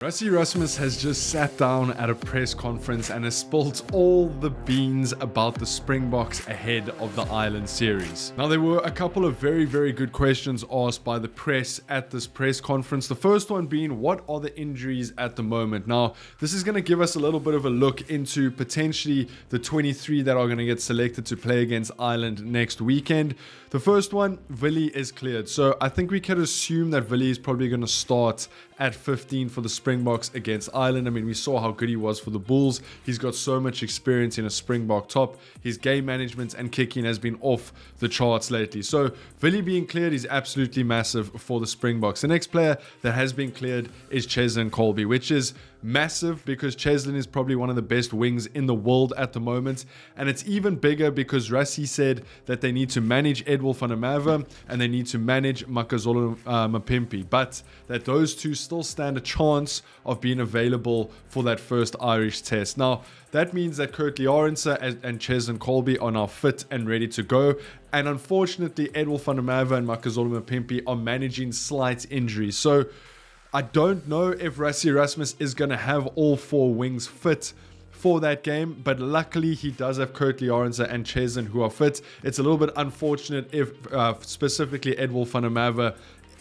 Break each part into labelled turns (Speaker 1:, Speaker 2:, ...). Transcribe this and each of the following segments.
Speaker 1: Rassie Rasmus has just sat down at a press conference and has spilled all the beans about the Springboks ahead of the Island series. Now, there were a couple of very good questions asked by the press at this press conference. The first one being, what are the injuries at the moment? Now, this is going to give us a little bit of a look into potentially the 23 that are going to get selected to play against Ireland next weekend. The first one, Willie is cleared. So I think we can assume that Willie is probably going to start at 15 for the Springboks against Ireland. I mean, we saw how good he was for the Bulls. He's got so much experience in a Springbok top. His game management and kicking has been off the charts lately. So Willie being cleared is absolutely massive for the Springboks. The next player that has been cleared is Cheslin Kolbe, which is massive because Cheslin is probably one of the best wings in the world at the moment. And it's even bigger because Rassie said that they need to manage Edwil van der Merwe and they need to manage Makazole Mapimpi, but that those two still stand a chance of being available for that first Irish test. Now, that means that Kurtley Arendse and Cheslin Kolbe are now fit and ready to go. And unfortunately, Edwil van der Merwe and Makazole Mapimpi are managing slight injuries. So I don't know if Rassie Rasmus is going to have all four wings fit for that game, but luckily he does have Kurtley Arendse and Cheslin who are fit. It's a little bit unfortunate if specifically Edwil van der Merwe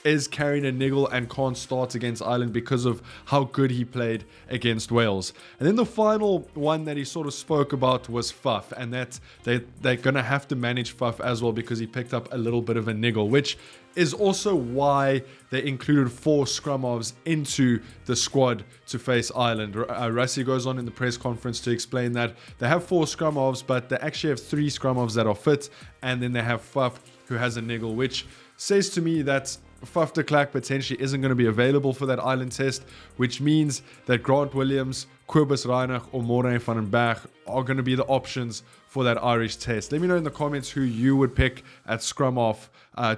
Speaker 1: is carrying a niggle and can't start against Ireland because of how good he played against Wales. And then the final one that he sort of spoke about was Faf, and that they're going to have to manage Faf as well because he picked up a little bit of a niggle, which is also why they included 4 scrum halves into the squad to face Ireland. Rassie goes on in the press conference to explain that they have 4 scrum halves, but they actually have 3 scrum halves that are fit, and then they have Faf who has a niggle, which says to me that Faf de Klerk potentially isn't going to be available for that Ireland test, which means that Grant Williams, Kobus Reinach or Morane van den Berg are going to be the options for that Irish test. Let me know in the comments who you would pick at scrum half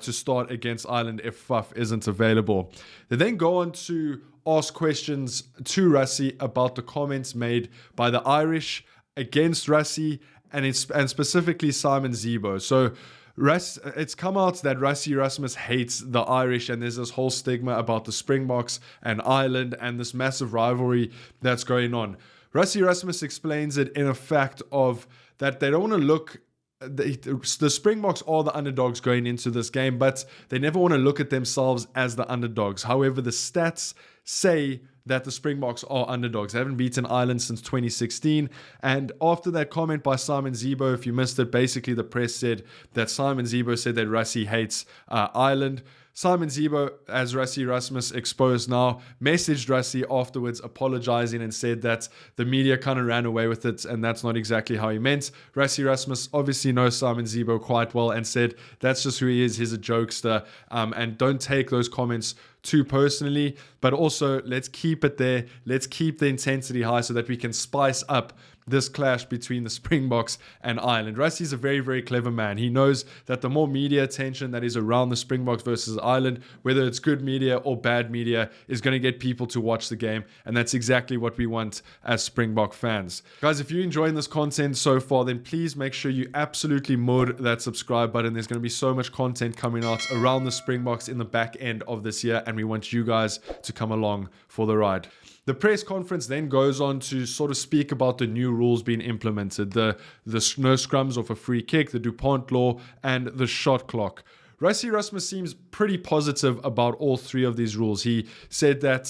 Speaker 1: to start against Ireland if Faf isn't available. They then go on to ask questions to Rassie about the comments made by the Irish against Rassie and specifically Simon Zebo. So it's come out that Rassie Rasmus hates the Irish, and there's this whole stigma about the Springboks and Ireland and this massive rivalry that's going on. Rassie Rasmus explains it in a fact of that they don't want to look. The Springboks are the underdogs going into this game, but they never want to look at themselves as the underdogs. However, the stats say that the Springboks are underdogs. They haven't beaten Ireland since 2016. And after that comment by Simon Zebo, if you missed it, basically the press said that Simon Zebo said that Rassie hates Ireland. Simon Zebo, as Rassie Rasmus exposed now, messaged Rassie afterwards apologizing and said that the media kind of ran away with it and that's not exactly how he meant. Rassie Rasmus obviously knows Simon Zebo quite well and said that's just who he is. He's a jokester, and don't take those comments too personally, but also let's keep it there. Let's keep the intensity high so that we can spice up this clash between the Springboks and Ireland. Rassie's a very clever man. He knows that the more media attention that is around the Springboks versus Ireland, whether it's good media or bad media, is going to get people to watch the game, and that's exactly what we want as Springbok fans. Guys, if you're enjoying this content so far, then please make sure you absolutely mud that subscribe button. There's going to be so much content coming out around the Springboks in the back end of this year, and we want you guys to come along for the ride. The press conference then goes on to sort of speak about the new rules being implemented, the no scrums off a free kick, the DuPont law, and the shot clock. Rassie Rasmus seems pretty positive about all 3 of these rules. He said that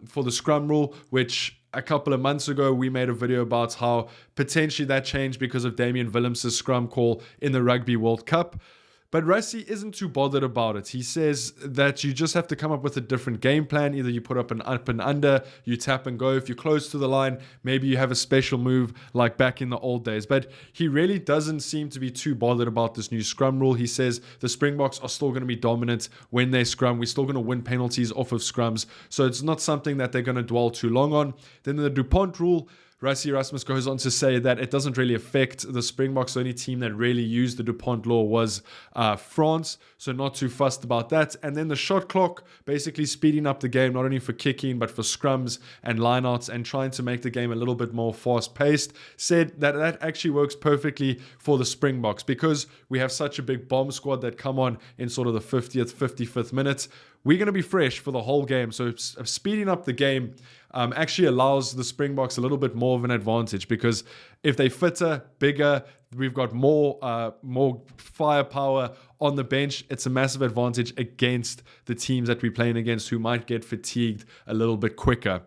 Speaker 1: for the scrum rule, which a couple of months ago we made a video about how potentially that changed because of Damian Willemse' scrum call in the Rugby World Cup. But Rassie isn't too bothered about it. He says that you just have to come up with a different game plan. Either you put up an up and under, you tap and go. If you're close to the line, maybe you have a special move like back in the old days. But he really doesn't seem to be too bothered about this new scrum rule. He says the Springboks are still going to be dominant when they scrum. We're still going to win penalties off of scrums. So it's not something that they're going to dwell too long on. Then the DuPont rule, Rassie Rasmus goes on to say that it doesn't really affect the Springboks. The only team that really used the DuPont law was France, so not too fussed about that. And then the shot clock, basically speeding up the game, not only for kicking, but for scrums and lineouts and trying to make the game a little bit more fast-paced, said that that actually works perfectly for the Springboks because we have such a big bomb squad that come on in sort of the 50th, 55th minutes. we're going to be fresh for the whole game. So speeding up the game actually allows the Springboks a little bit more of an advantage, because if they're fitter, bigger, we've got more firepower on the bench. It's a massive advantage against the teams that we're playing against, who might get fatigued a little bit quicker.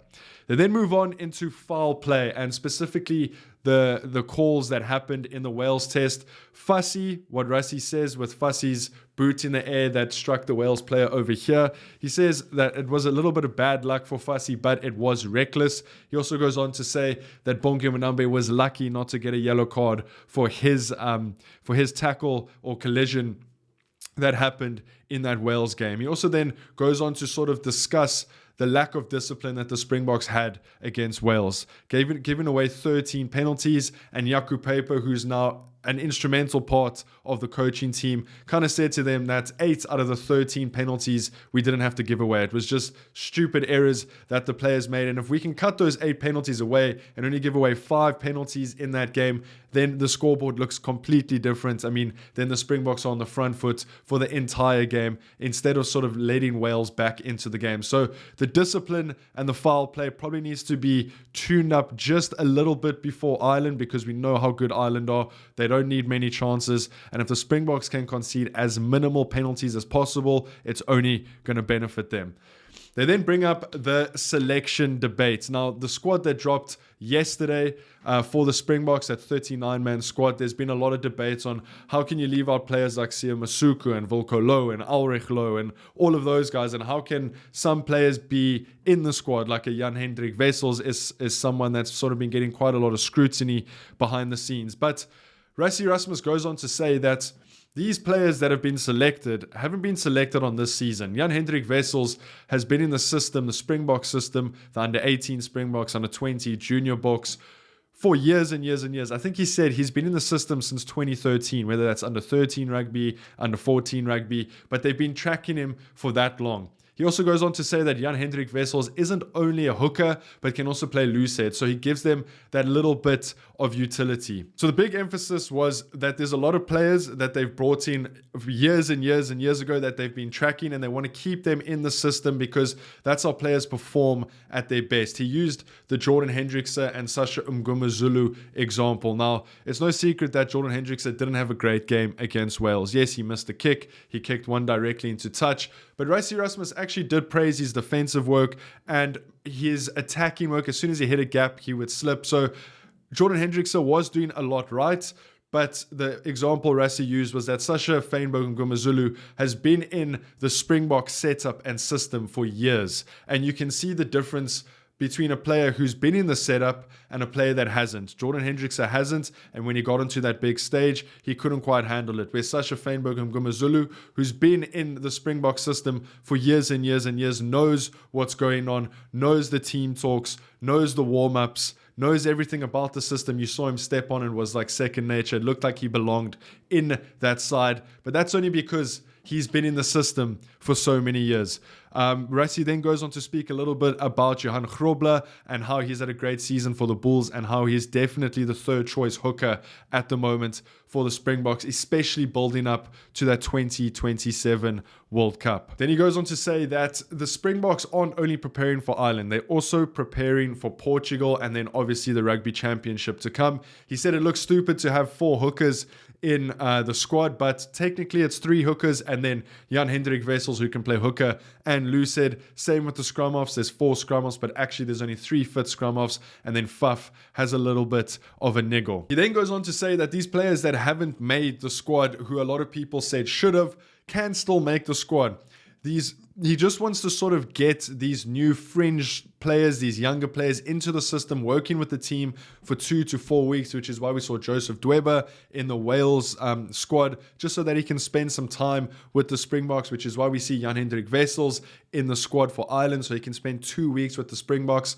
Speaker 1: They then move on into foul play, and specifically the calls that happened in the Wales test. Fussy, what Rassie says with Fussy's boot in the air that struck the Wales player over here. He says that it was a little bit of bad luck for Fussy, but it was reckless. He also goes on to say that Bonke Mnambe was lucky not to get a yellow card for his tackle or collision that happened in that Wales game. He also then goes on to sort of discuss the lack of discipline that the Springboks had against Wales, giving away 13 penalties, and Yaku Paper, who's now an instrumental part of the coaching team, kind of said to them that 8 out of the 13 penalties we didn't have to give away. It was just stupid errors that the players made, and if we can cut those 8 penalties away and only give away 5 penalties in that game, then the scoreboard looks completely different. I mean, then the Springboks are on the front foot for the entire game, instead of sort of letting Wales back into the game. So the discipline and the foul play probably needs to be tuned up just a little bit before Ireland, because we know how good Ireland are. They don't need many chances, and if the Springboks can concede as minimal penalties as possible, it's only going to benefit them. They then bring up the selection debate. Now, the squad that dropped yesterday for the Springboks, that 39-man squad, there's been a lot of debates on how can you leave out players like Sia Masuku and Volko Low and Ulrich Low and all of those guys, and how can some players be in the squad, like a Jan Hendrik Wessels is someone that's sort of been getting quite a lot of scrutiny behind the scenes. But Rassie Rasmus goes on to say that these players that have been selected haven't been selected on this season. Jan Hendrik Wessels has been in the system, the Springbok system, the under-18 Springboks, under-20 junior boks, for years and years and years. I think he said he's been in the system since 2013, whether that's under-13 rugby, under-14 rugby, but they've been tracking him for that long. He also goes on to say that Jan Hendrik Wessels isn't only a hooker, but can also play loose head. So he gives them that little bit of utility. So the big emphasis was that there's a lot of players that they've brought in years and years and years ago that they've been tracking, and they want to keep them in the system because that's how players perform at their best. He used the Jordan Hendrickse and Sasha Mgumazulu example. Now, it's no secret that Jordan Hendrickse didn't have a great game against Wales. Yes, he missed a kick. He kicked one directly into touch. But Rassie Rasmus actually did praise his defensive work and his attacking work. As soon as he hit a gap, he would slip. So Jordan Hendrickse was doing a lot right. But the example Rassie used was that Sasha Feinberg Ngumazulu has been in the Springbok setup and system for years. And you can see the difference between a player who's been in the setup and a player that hasn't. Jordan Hendrickse hasn't, and when he got onto that big stage, he couldn't quite handle it. Where Sasha Feinberg Ngumazulu, who's been in the Springbok system for years and years and years, knows what's going on, knows the team talks, knows the warm-ups, knows everything about the system. You saw him step on and was like second nature. It looked like he belonged in that side, but that's only because he's been in the system for so many years. Rassie then goes on to speak a little bit about Johan Grobler and how he's had a great season for the Bulls and how he's definitely the third choice hooker at the moment for the Springboks, especially building up to that 2027 World Cup. Then he goes on to say that the Springboks aren't only preparing for Ireland, they're also preparing for Portugal and then obviously the Rugby Championship to come. He said it looks stupid to have 4 hookers in the squad, but technically it's 3 hookers and then Jan Hendrik Wessels who can play hooker and loose head. Same with the scrum offs. There's 4 scrum offs, but actually there's only 3 fit scrum offs, and then Faf has a little bit of a niggle. He then goes on to say that these players that haven't made the squad, who a lot of people said should have, can still make the squad. He just wants to sort of get these new fringe players, these younger players into the system, working with the team for 2 to 4 weeks, which is why we saw Joseph Dweba in the Wales squad, just so that he can spend some time with the Springboks, which is why we see Jan Hendrik Wessels in the squad for Ireland, so he can spend 2 weeks with the Springboks.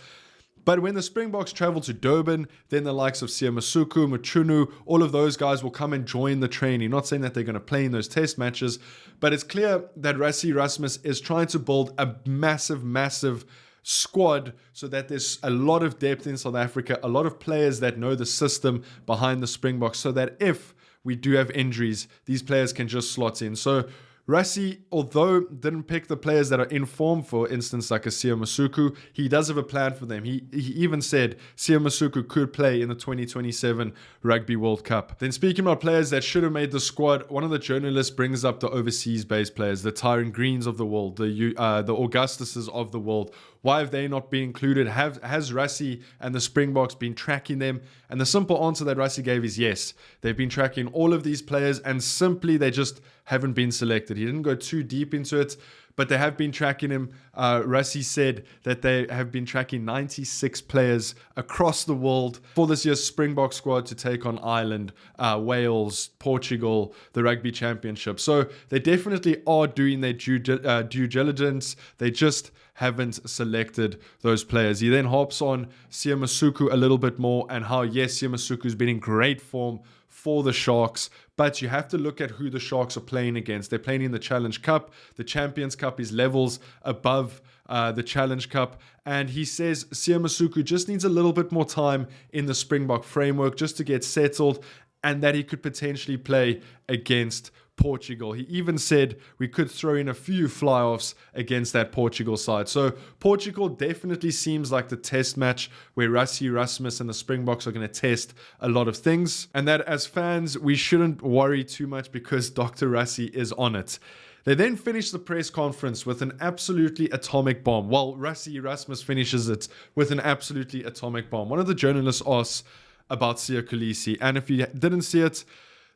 Speaker 1: But when the Springboks travel to Durban, then the likes of Sia Masuku, Machunu, all of those guys will come and join the training. Not saying that they're going to play in those test matches, but it's clear that Rassie Rasmus is trying to build a massive squad so that there's a lot of depth in South Africa, a lot of players that know the system behind the Springboks, so that if we do have injuries, these players can just slot in. So Rassie, although didn't pick the players that are in form, for instance, like a Sia Masuku, he does have a plan for them. He even said Sia Masuku could play in the 2027 Rugby World Cup. Then speaking about players that should have made the squad, one of the journalists brings up the overseas-based players, the Tyron Greens of the world, the Augustuses of the world. Why have they not been included? Has Rassie and the Springboks been tracking them? And the simple answer that Rassie gave is yes. They've been tracking all of these players, and simply they just haven't been selected. He didn't go too deep into it, but they have been tracking him. Rassie said that they have been tracking 96 players across the world for this year's Springbok squad to take on Ireland, Wales, Portugal, the Rugby Championship. So they definitely are doing their due diligence. They just haven't selected those players. He then hops on Sia Masuku a little bit more, and how, yes, Sia Masuku's been in great form for the Sharks, but you have to look at who the Sharks are playing against. They're playing in the Challenge Cup. The Champions Cup is levels above the Challenge Cup, and he says Sia Masuku just needs a little bit more time in the Springbok framework just to get settled, and that he could potentially play against Portugal. He even said we could throw in a few fly-offs against that Portugal side. So Portugal definitely seems like the test match where Rassie, Rasmus and the Springboks are going to test a lot of things, and that as fans we shouldn't worry too much because Dr. Rassie is on it. They then finish the press conference with an absolutely atomic bomb. Well, Rassie Erasmus finishes it with an absolutely atomic bomb. One of the journalists asks about Siya Kolisi, and if you didn't see it,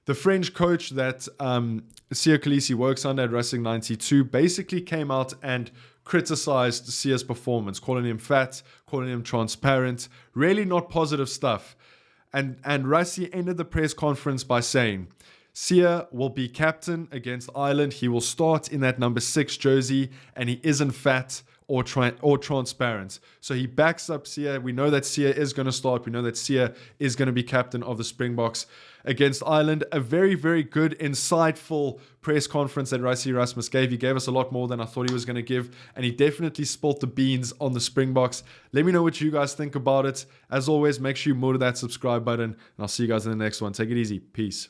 Speaker 1: the French coach that Siya Kolisi works under at Racing 92 basically came out and criticized Sia's performance, calling him fat, calling him transparent, really not positive stuff. And Rassie ended the press conference by saying, Siya will be captain against Ireland. He will start in that number 6 jersey, and he isn't fat or transparent. So he backs up Siya. We know that Siya is going to start. We know that Siya is going to be captain of the Springboks against Ireland. A very, very good, insightful press conference that Rassie Erasmus gave. He gave us a lot more than I thought he was going to give, and he definitely spilt the beans on the Springboks. Let me know what you guys think about it. As always, make sure you move to that subscribe button, and I'll see you guys in the next one. Take it easy. Peace.